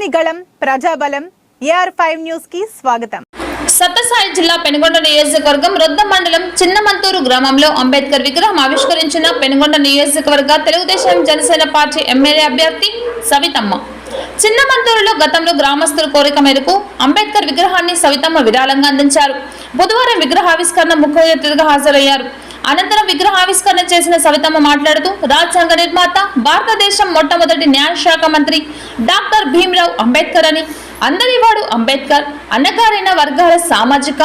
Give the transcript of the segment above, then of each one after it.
ప్రజని గళం ప్రజాబలం AR5 news కి స్వాగతం. సత్యసాయి జిల్లా పెనుగొండ నియోజకవర్గం రొద్ద మండలం చిన్నమంతూరు గ్రామంలో అంబేద్కర్ విగ్రహం ఆవిష్కరించిన పెనుగొండ నియోజకవర్గ తెలుగుదేశం జనసేన పార్టీ ఎమ్మెల్యే అభ్యర్థి సవితమ్మ. చిన్నమంతూరులో గతంలో గ్రామస్తుల కోరిక మేరకు అంబేద్కర్ విగ్రహాన్ని సవితమ్మ విరాళంగా అందించారు. బుధవారం విగ్రహావిష్కరణ ముఖ్య అతిథిగా హాజరయ్యారు. అనంతరం విగ్రహావిష్కరణ చేసిన సవితమ్మ మాట్లాడుతూ రాజ్యాంగ నిర్మాత, భారతదేశం మొట్టమొదటి న్యాయశాఖ మంత్రి డాక్టర్ భీమ్రావ్ అంబేద్కర్ అని, అందరివాడు అంబేద్కర్, అన్నగారైన వర్గాల సామాజిక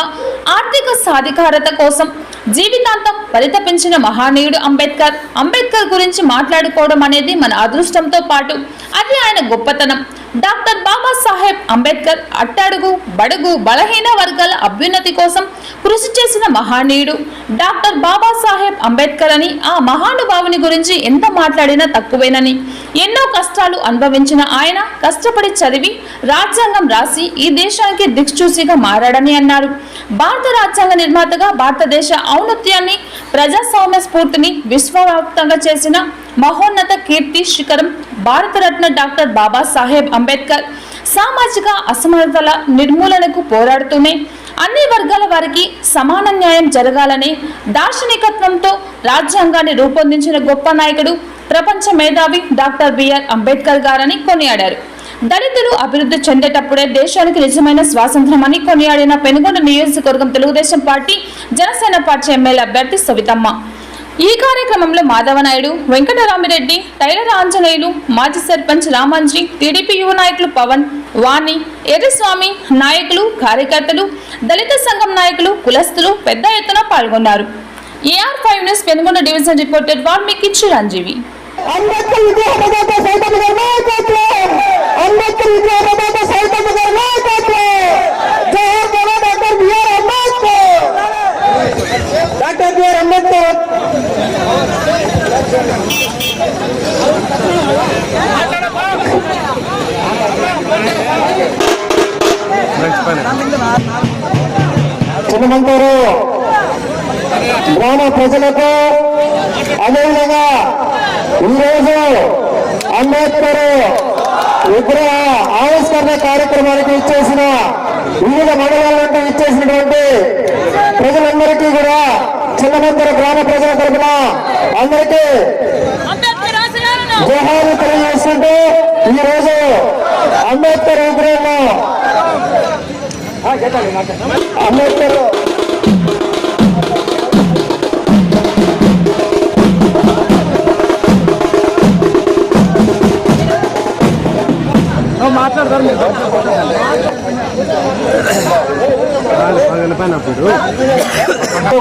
ఆర్థిక సాధికారత కోసం జీవితాంతం పరితపించిన మహానీయుడు అంబేద్కర్. అంబేద్కర్ గురించి మాట్లాడుకోవడం అనేది మన అదృష్టంతో పాటు అది ఆయన గొప్పతనం. డాక్టర్ బాబాసాహెబ్ అంబేద్కర్ అట్టడుగు బడుగు బలహీన వర్గాల అభ్యున్నతి కోసం కృషి చేసిన మహానీయుడు డాక్టర్ బాబాసాహెబ్ అంబేద్కర్ అని, ఆ మహానుభావుని గురించి ఎంత మాట్లాడినా తక్కువేనని, ఎన్నో కష్టాలు అనుభవించిన ఆయన కష్టపడి చదివి రాజ్యాంగం రాసి ఈ దేశానికి దిక్సూచిగా మారాడని అన్నారు. భారత రాజ్యాంగ నిర్మాతగా భారతదేశ ఔన్నత్యాన్ని, ప్రజాస్వామ్య స్ఫూర్తిని విశ్వవ్యాప్తంగా చేసిన మహోన్నత కీర్తి శిఖరం భారతరత్న డాక్టర్ బాబాసాహెబ్ అంబేద్కర్. సామాజిక అసమానతల నిర్మూలనకు పోరాడుతూనే అన్ని వర్గాల వారికి సమాన న్యాయం జరగాలనే దార్శనికత్వంతో రాజ్యాంగాన్ని రూపొందించిన గొప్ప నాయకుడు, ప్రపంచ మేధావి డాక్టర్ బిఆర్ అంబేద్కర్ గారని కొనియాడారు. దళితులు అభివృద్ధి చెందేటప్పుడే దేశానికి నిజమైన స్వాతంత్ర్యం అని కొనియాడిన పెనుగొండ నియోజకవర్గం Telugu Desam party Janasena party MLA అభ్యర్థి సవితమ్మ. ఈ కార్యక్రమంలో మాధవనాయుడు, వెంకటరామిరెడ్డి, టైలర్ ఆంజనేయులు, మాజీ సర్పంచ్ రామంజీ, టీడీపీ యువ నాయకులు పవన్, వాణి, ఎర్రస్వామి, నాయకులు, కార్యకర్తలు, దళిత సంఘం నాయకులు, కులస్తులు పెద్ద ఎత్తున పాల్గొన్నారు. AR5 news Penugonda division reporter Valmiki Chiranjeevi. Chinnamanthur గ్రామ ప్రజలకు అదేవిధంగా ఈరోజు అంబేద్కర్ విగ్రహ ఆవిష్కరణ కార్యక్రమానికి ఇచ్చేసిన వివిధ మండలాల నుండి ఇచ్చేసినటువంటి ప్రజలందరికీ కూడా చిన్నమంతూరు గ్రామ ప్రజల తరఫున అందరికీ జోహార్లు తెలియజేస్తుంటూ ఈరోజు అంబేద్కర్ విగ్రహం అంబేద్కర్ మాట్లాడతారు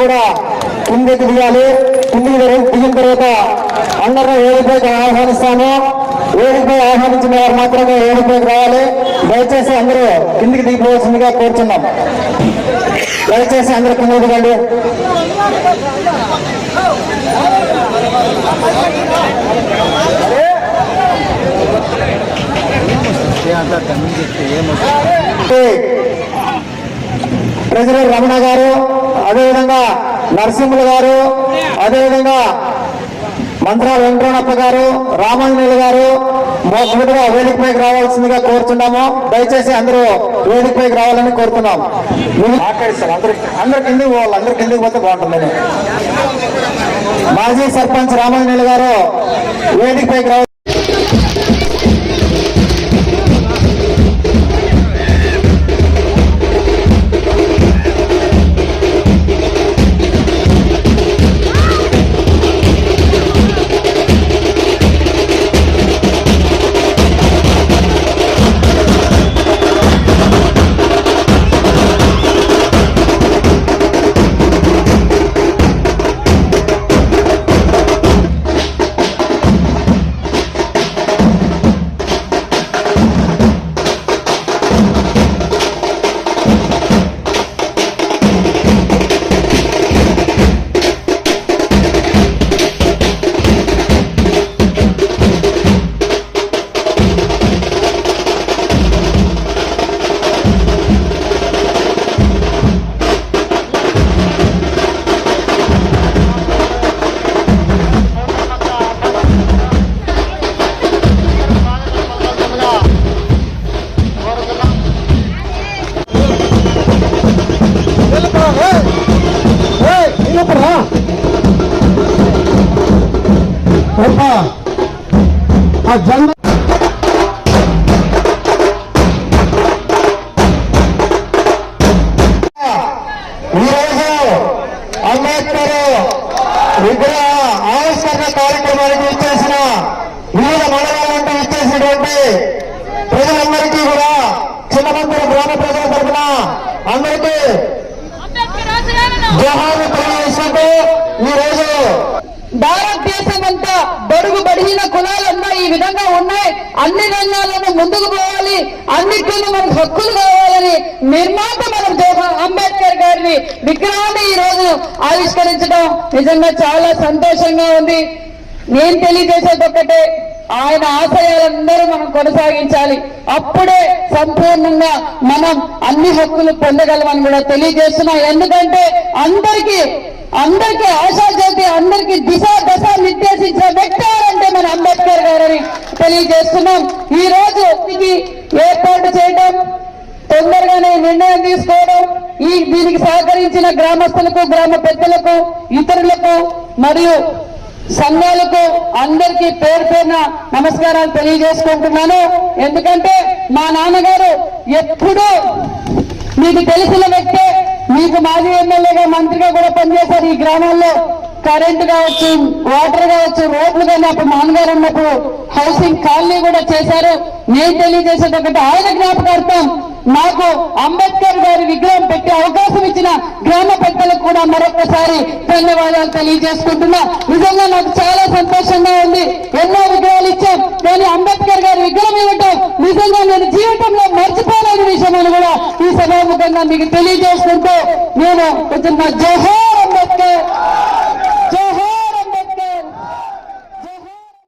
కూడా కిందికి దిగాలి. కిందికి దిగిన తర్వాత అందరూ వేదికపైకి ఆహ్వానిస్తాము. వేదికపై ఆహ్వానించిన వారు మాత్రమే వేదికపైకి రావాలి. దయచేసి అందరూ కిందికి దిగిపోవాల్సిందిగా కోరుతున్నాం. దయచేసి అందరూ కిందికి దిగండి. ప్రెసిడెంట్ రమణ గారు, అదేవిధంగా నరసింహులు గారు, అదేవిధంగా మంత్రాల వెంకటరమణప్ప గారు, రామాంజనేయులు గారు మొదటగా వేదికపైకి రావాల్సిందిగా కోరుతున్నాము. దయచేసి అందరూ వేదికపైకి రావాలని కోరుతున్నాం. మాట్లాడిస్తారు అందరు కిందికి పోవాలి. అందరు కిందికి పోతే బాగుంటుందని. మాజీ సర్పంచ్ రామాంజనేయులు గారు వేదికపైకి రావాలి. ఆ జన్మ ఈరోజు అంబేద్కర్ విగ్రహ ఆవిష్కరణ కార్యక్రమానికి ఇచ్చేసిన వివిధ మండలాల నుండి ఇచ్చేసినటువంటి ప్రజలందరికీ కూడా చిన్నమంతూరు గ్రామ ప్రజల తరఫున అందరికీ జోహార్లు తెలియజేసుకుంటూ ఈరోజు భారతదేశం అంతా బడుగు బడిన కులాలన్నా ఈ విధంగా ఉన్నాయి. అన్ని రంగాలను ముందుకు పోవాలి, అన్నిటిలో మనకు హక్కులు కావాలని నిర్మాత మన అంబేద్కర్ గారిని విగ్రహాన్ని ఈ రోజు ఆవిష్కరించడం నిజంగా చాలా సంతోషంగా ఉంది. నేను తెలియజేసేది ఒక్కటే, ఆయన ఆశయాలందరూ మనం కొనసాగించాలి. అప్పుడే సంపూర్ణంగా మనం అన్ని హక్కులు పొందగలమని కూడా తెలియజేస్తున్నాం. ఎందుకంటే అందరికీ ఆశాజ్యోతి, అందరికీ దశ నిర్దేశించిన వ్యక్తి అంటే మన అంబేద్కర్ గారని తెలియజేస్తున్నాం. ఈ రోజు ఏర్పాటు చేయడం, తొందరగానే నిర్ణయం తీసుకోవడం, దీనికి సహకరించిన గ్రామస్తులకు, గ్రామ పెద్దలకు, ఇతరులకు మరియు సంఘాలకు అందరికీ పేరు పేరున నమస్కారాలు తెలియజేసుకుంటున్నాను. ఎందుకంటే మా నాన్నగారు ఎప్పుడూ మీకు తెలిసిన వ్యక్తే, మీకు మాజీ ఎమ్మెల్యేగా మంత్రిగా కూడా పనిచేశారు. ఈ గ్రామాల్లో కరెంటు కావచ్చు, వాటర్ కావచ్చు, రోడ్లు కానీ అప్పుడు నాన్నగారు ఉన్నప్పుడు హౌసింగ్ కాలనీ కూడా చేశారు. నేను తెలియజేసేది ఒకటి, ఆయన జ్ఞాపకార్థం నాకు అంబేద్కర్ గారి విగ్రహం పెట్టి అవకాశం ఇచ్చిన గ్రామ పెద్దలకు కూడా మరొకసారి ధన్యవాదాలు తెలియజేసుకుంటున్నా. నిజంగా నాకు చాలా సంతోషంగా ఉంది. ఎన్నో విగ్రహాలు ఇచ్చాం, కానీ అంబేద్కర్ గారి విగ్రహం ఇవ్వటం నిజంగా నేను జీవితంలో మర్చిపోలేని విషయం అని కూడా ఈ సభాముఖంగా మీకు తెలియజేసుకుంటూ నేను జోహార్ అంబేద్కర్.